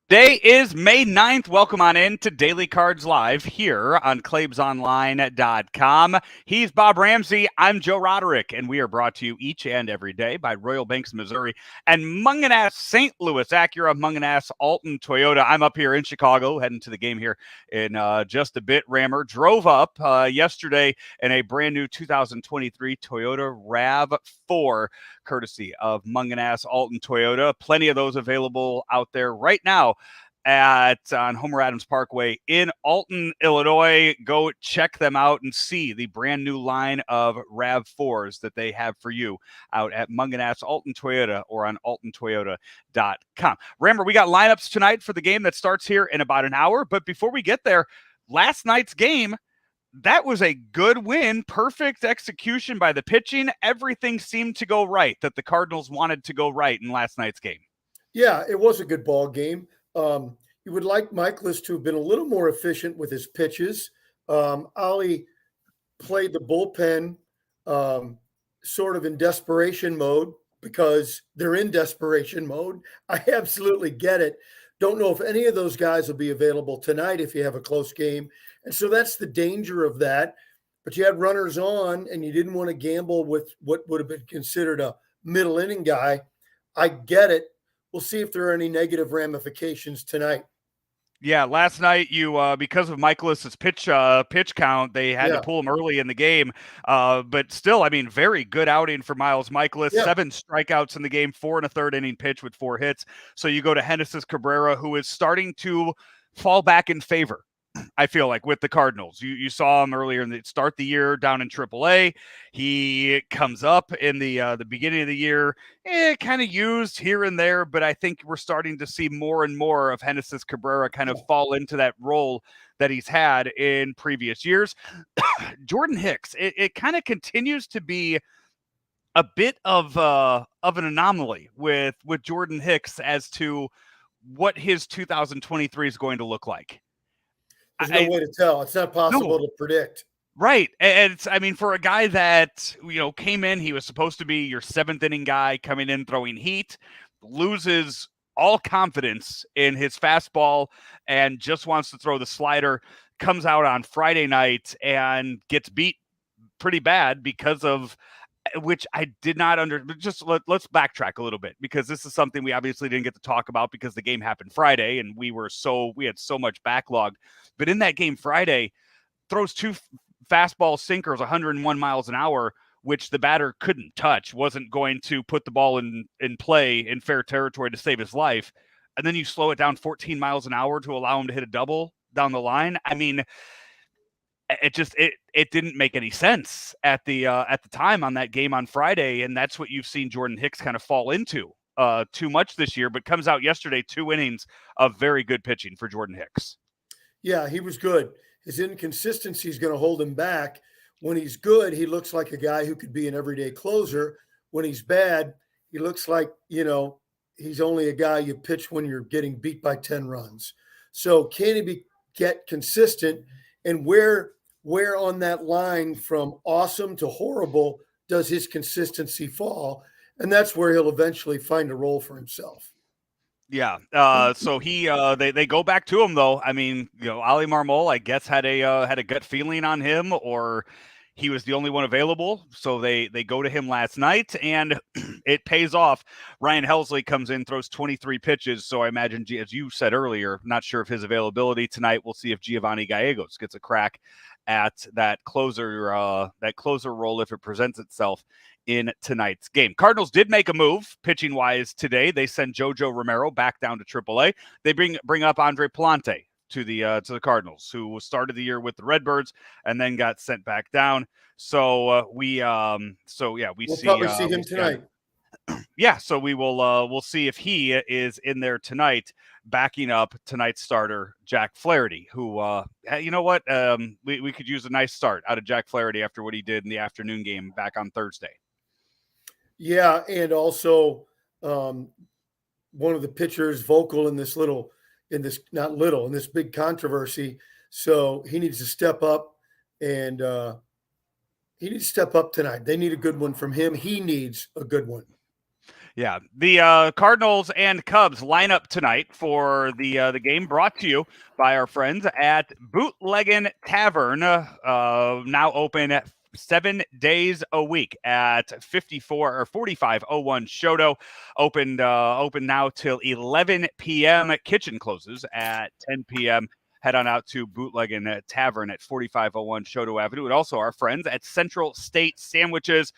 Day is May 9th. Welcome on in to Daily Cards Live here on ClaibsOnline.com. He's Bob Ramsey. I'm Joe Roderick, and we are brought to you each and every day by Royal Banks, Missouri, and Munganass St. Louis Acura, Munganass Alton Toyota. I'm up here in Chicago, heading to the game here in just a bit. Rammer drove up yesterday in a brand new 2023 Toyota RAV4, courtesy of Munganass Alton Toyota. Plenty of those available out there right now on Homer Adams Parkway in Alton, Illinois. Go check them out and see the brand new line of RAV4s that they have for you out at Munganass Alton Toyota or on altontoyota.com. Remember, we got lineups tonight for the game that starts here in about an hour. But before we get there, last night's game, that was a good win. Perfect execution by the pitching. Everything seemed to go right that the Cardinals wanted to go right in last night's game. Yeah, it was a good ball game. You would like Michaelis to have been a little more efficient with his pitches. Ollie played the bullpen sort of in desperation mode because they're in desperation mode. I absolutely get it. Don't know if any of those guys will be available tonight if you have a close game. And so that's the danger of that. But you had runners on and you didn't want to gamble with what would have been considered a middle inning guy. I get it. We'll see if there are any negative ramifications tonight. Yeah, last night you because of Michaelis's pitch count, they had to pull him early in the game. But still, I mean, very good outing for Miles Michaelis. 7 strikeouts in the game, 4 1/3 inning pitch with 4 hits. So you go to Genesis Cabrera, who is starting to fall back in favor, I feel like, with the Cardinals. You saw him earlier in the start the year down in AAA. He comes up in the beginning of the year, kind of used here and there, but I think we're starting to see more and more of Genesis Cabrera kind of fall into that role that he's had in previous years. Jordan Hicks, it kind of continues to be a bit of an anomaly with Jordan Hicks as to what his 2023 is going to look like. There's no way to tell. It's not possible to predict. Right. And it's, I mean, for a guy that, came in, he was supposed to be your 7th inning guy coming in, throwing heat, loses all confidence in his fastball and just wants to throw the slider, comes out on Friday night and gets beat pretty bad because of which I did not just let's backtrack a little bit, because this is something we obviously didn't get to talk about because the game happened Friday and we had so much backlog. But in that game Friday, throws 2 fastball sinkers, 101 miles an hour, which the batter couldn't touch, wasn't going to put the ball in play in fair territory to save his life. And then you slow it down 14 miles an hour to allow him to hit a double down the line. I mean, it didn't make any sense at the time on that game on Friday, and that's what you've seen Jordan Hicks kind of fall into too much this year. But comes out yesterday, 2 innings of very good pitching for Jordan Hicks. Yeah, he was good. His inconsistency is going to hold him back. When he's good, he looks like a guy who could be an everyday closer. When he's bad, he looks like, he's only a guy you pitch when you're getting beat by 10 runs. So can he get consistent? And where on that line from awesome to horrible does his consistency fall? And that's where he'll eventually find a role for himself. Yeah. So they go back to him though. I mean, Ali Marmol, I guess, had a gut feeling on him, or he was the only one available. So they go to him last night, and it pays off. Ryan Helsley comes in, throws 23 pitches. So I imagine, as you said earlier, not sure of his availability tonight. We'll see if Giovanni Gallegos gets a crack at that closer role if it presents itself in tonight's game. Cardinals did make a move pitching wise today. They send Jojo Romero back down to AAA. They bring up Andre Palante to the Cardinals, who started the year with the Redbirds and then got sent back down. So we'll probably see him tonight. So we'll see if he is in there tonight, backing up tonight's starter, Jack Flaherty, who, we could use a nice start out of Jack Flaherty after what he did in the afternoon game back on Thursday. Yeah, and also one of the pitchers vocal in this big controversy. So he needs to step up, and he needs to step up tonight. They need a good one from him. He needs a good one. Yeah, the Cardinals and Cubs line up tonight for the game, brought to you by our friends at Bootleggin' Tavern, now open 7 days a week at 54 or 4501 Shoto. Open now till 11 p.m. Kitchen closes at 10 p.m. Head on out to Bootleggin' Tavern at 4501 Shoto Avenue. And also our friends at Central State Sandwiches,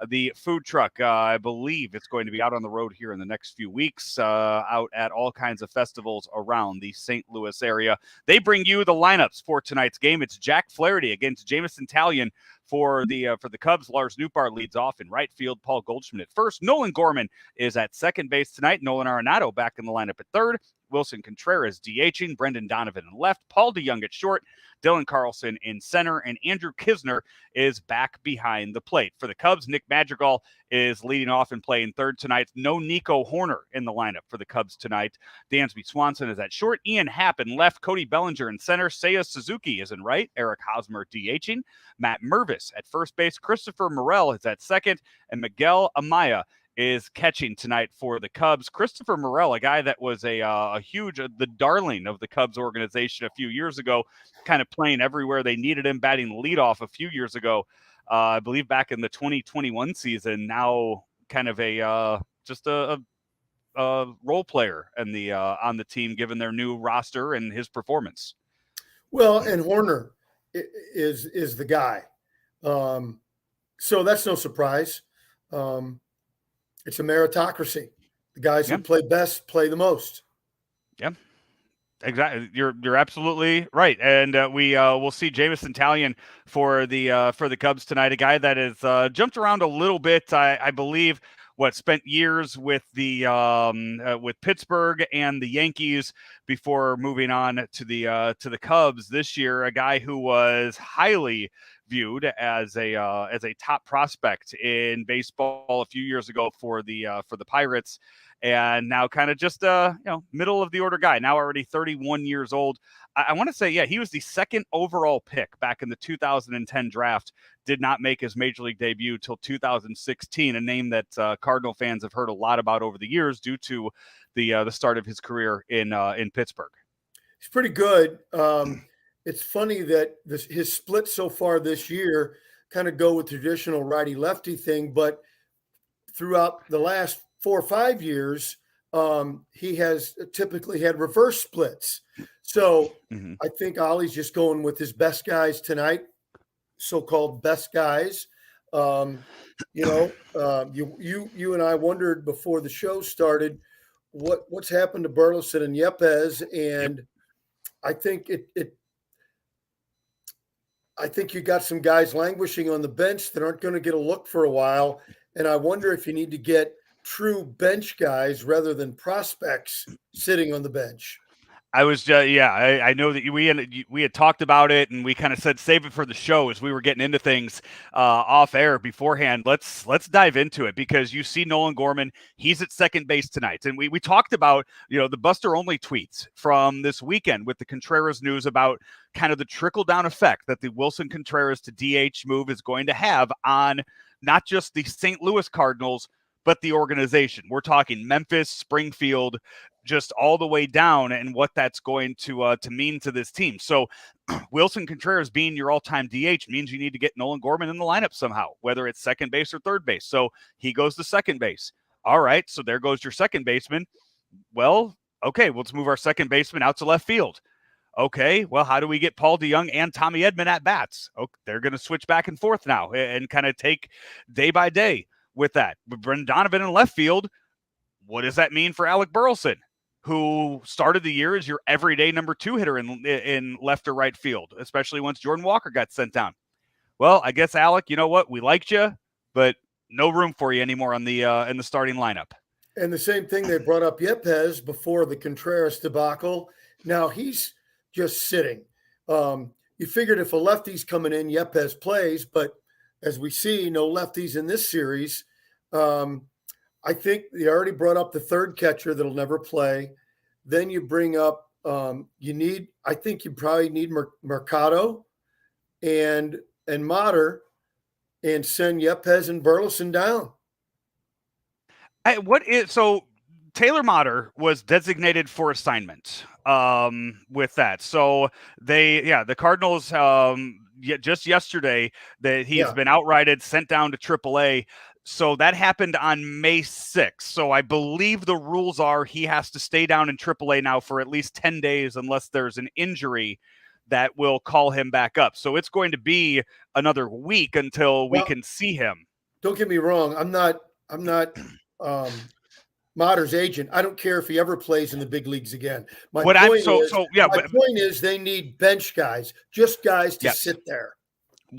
the food truck. I believe it's going to be out on the road here in the next few weeks, out at all kinds of festivals around the St. Louis area. They bring you the lineups for tonight's game. It's Jack Flaherty against Jamison Talion for the Cubs. Lars Nootbaar leads off in right field. Paul Goldschmidt at first. Nolan Gorman is at second base tonight. Nolan Arenado back in the lineup at third. Wilson Contreras DHing, Brendan Donovan in left, Paul DeYoung at short, Dylan Carlson in center, and Andrew Kisner is back behind the plate. For the Cubs, Nick Madrigal is leading off and playing third tonight. No Nico Horner in the lineup for the Cubs tonight. Dansby Swanson is at short, Ian Happ in left, Cody Bellinger in center, Seiya Suzuki is in right, Eric Hosmer DHing, Matt Mervis at first base, Christopher Morel is at second, and Miguel Amaya is catching tonight for the Cubs. Christopher Morel, a guy that was a huge, the darling of the Cubs organization a few years ago, kind of playing everywhere they needed him, batting leadoff a few years ago, I believe back in the 2021 season. Now kind of just a role player in the on the team, given their new roster and his performance. Well, and Horner is the guy. So that's no surprise. It's a meritocracy. The guys who play best play the most. Yeah, exactly. You're absolutely right. And we'll see Jamison Talion for the Cubs tonight. A guy that has jumped around a little bit. I believe spent years with the with Pittsburgh and the Yankees before moving on to the Cubs this year. A guy who was highly viewed as a top prospect in baseball a few years ago for the Pirates, and now kind of just middle of the order guy. Now already 31 years old. I want to say, he was the second overall pick back in the 2010 draft. Did not make his major league debut till 2016. A name that Cardinal fans have heard a lot about over the years due to the start of his career in Pittsburgh. He's pretty good. It's funny that his splits so far this year kind of go with traditional righty-lefty thing, but throughout the last 4 or 5 years, he has typically had reverse splits. So I think Ollie's just going with his best guys tonight, so-called best guys. You and I wondered before the show started what's happened to Burleson and Yepez, and I think I think you got some guys languishing on the bench that aren't going to get a look for a while. And I wonder if you need to get true bench guys rather than prospects sitting on the bench. I was I know that we had talked about it, and we kind of said save it for the show as we were getting into things off air beforehand. Let's dive into it, because you see Nolan Gorman, he's at second base tonight, and we talked about the Buster Only tweets from this weekend with the Contreras news about kind of the trickle down effect that the Wilson Contreras to DH move is going to have on not just the St. Louis Cardinals, but the organization. We're talking Memphis, Springfield, just all the way down, and what that's going to mean to this team. So Wilson Contreras being your all-time DH means you need to get Nolan Gorman in the lineup somehow, whether it's second base or third base. So he goes to second base. All right, so there goes your second baseman. Well, okay, let's move our second baseman out to left field. Okay, well, how do we get Paul DeYoung and Tommy Edman at bats? Oh, they're going to switch back and forth now and kind of take day by day with that. With Brendan Donovan in left field, what does that mean for Alec Burleson, who started the year as your everyday number 2 hitter in left or right field, especially once Jordan Walker got sent down? Well, I guess, Alec, you know what? We liked you, but no room for you anymore in the starting lineup. And the same thing, they brought up Yepez before the Contreras debacle. Now he's just sitting. You figured if a lefty's coming in, Yepez plays, but as we see, no lefties in this series. I think they already brought up the third catcher that'll never play. Then you bring up I think you probably need Mercado and Mater, and send Yepez and Burleson down. So Taylor Motter was designated for assignment with that. So the Cardinals just yesterday that he's been outrighted, sent down to AAA. So that happened on May 6th. So I believe the rules are he has to stay down in AAA now for at least 10 days unless there's an injury that will call him back up. So it's going to be another week until we can see him. Don't get me wrong. I'm not Motter's agent. I don't care if he ever plays in the big leagues again. My point is they need bench guys, just guys to sit there.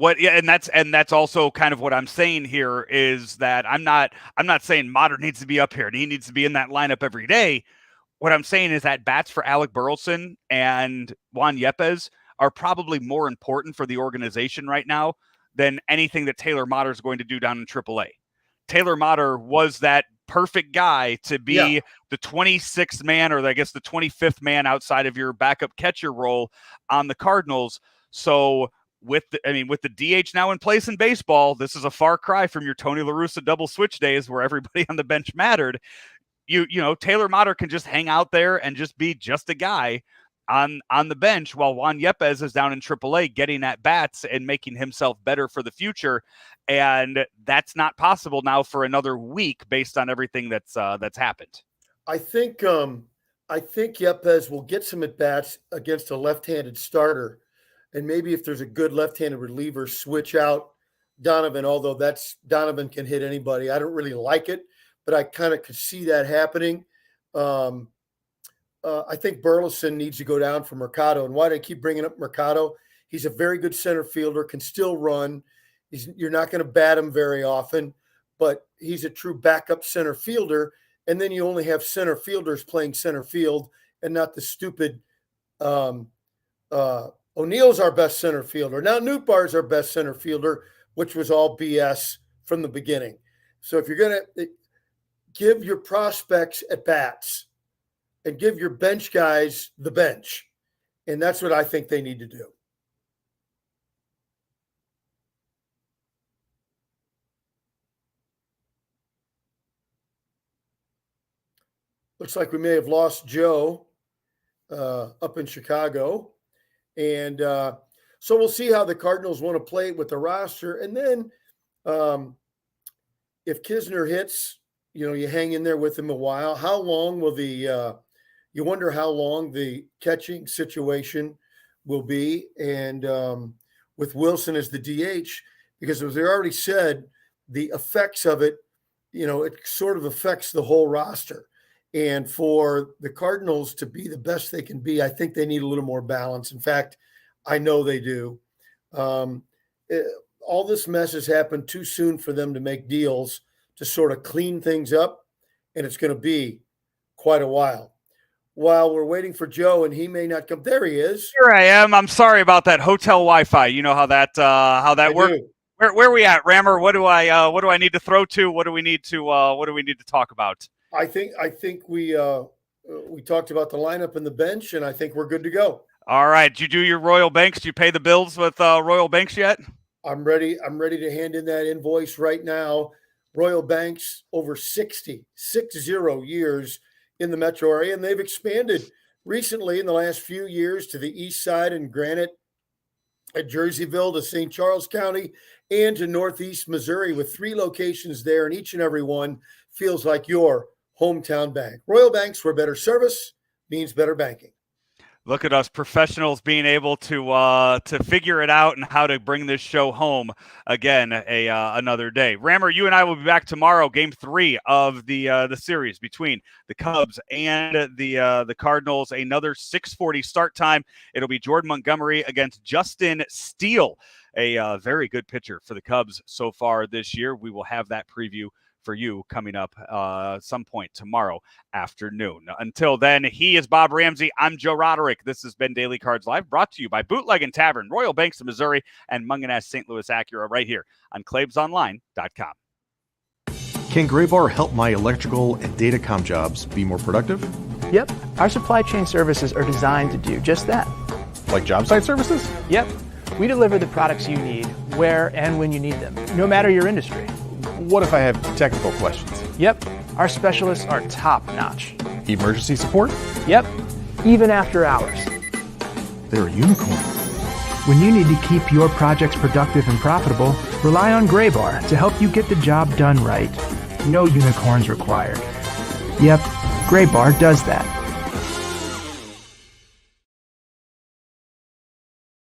And that's also kind of what I'm saying here is that I'm not saying Motter needs to be up here and he needs to be in that lineup every day. What I'm saying is that bats for Alec Burleson and Juan Yepez are probably more important for the organization right now than anything that Taylor Motter is going to do down in AAA. Taylor Motter was that perfect guy to be the 26th man, or I guess the 25th man outside of your backup catcher role on the Cardinals. So with the DH now in place in baseball, this is a far cry from your Tony La Russa double switch days where everybody on the bench mattered. You know, Taylor Motter can just hang out there and just be just a guy on the bench while Juan Yepez is down in AAA getting at bats and making himself better for the future. And that's not possible now for another week based on everything that's happened. I think Yepez will get some at bats against a left-handed starter. And maybe if there's a good left-handed reliever, switch out Donovan, although Donovan can hit anybody. I don't really like it, but I kind of could see that happening. I think Burleson needs to go down for Mercado. And why do I keep bringing up Mercado? He's a very good center fielder, can still run. You're not going to bat him very often, but he's a true backup center fielder. And then you only have center fielders playing center field and not the stupid O'Neill's our best center fielder. Now Nootbaar's our best center fielder, which was all BS from the beginning. So if you're going to give your prospects at bats and give your bench guys the bench, and that's what I think they need to do. Looks like we may have lost Joe up in Chicago. And so we'll see how the Cardinals want to play with the roster. And then if Kisner hits, you hang in there with him a while. How long will you wonder how long the catching situation will be. And with Wilson as the DH, because as they already said, the effects of it, it sort of affects the whole roster. And for the Cardinals to be the best they can be, I think they need a little more balance. In fact, I know they do. All this mess has happened too soon for them to make deals to sort of clean things up, and it's going to be quite a while. While we're waiting for Joe, and he may not come. There he is. Here I am. I'm sorry about that hotel Wi-Fi. You know how that works. Where are we at, Rammer? What do I need to throw to? What do we need to talk about? I think we talked about the lineup and the bench, and I think we're good to go. All right. Did you do your Royal Banks? Do you pay the bills with Royal Banks yet? I'm ready to hand in that invoice right now. Royal Banks, over 60 years in the metro area, and they've expanded recently in the last few years to the east side in Granite, at Jerseyville, to St. Charles County, and to Northeast Missouri, with 3 locations there, and each and every one feels like your hometown bank. Royal Banks, where better service means better banking. Look at us professionals being able to figure it out and how to bring this show home again another day. Rammer, you and I will be back tomorrow, Game 3 of the series between the Cubs and the Cardinals. Another 6:40 start time. It'll be Jordan Montgomery against Justin Steele, a very good pitcher for the Cubs so far this year. We will have that preview for you coming up some point tomorrow afternoon. Until then, he is Bob Ramsey. I'm Joe Roderick. This has been Daily Cards Live, brought to you by Bootleg and Tavern, Royal Banks of Missouri, and Munganess St. Louis Acura, right here on ClaibsOnline.com. Can Graybar help my electrical and datacom jobs be more productive? Yep. Our supply chain services are designed to do just that. Like job site services? Yep. We deliver the products you need where and when you need them, no matter your industry. What if I have technical questions? Yep. Our specialists are top-notch. Emergency support? Yep, even after hours. They're a unicorn. When you need to keep your projects productive and profitable, rely on Graybar to help you get the job done right. No unicorns required. Yep, Graybar does that.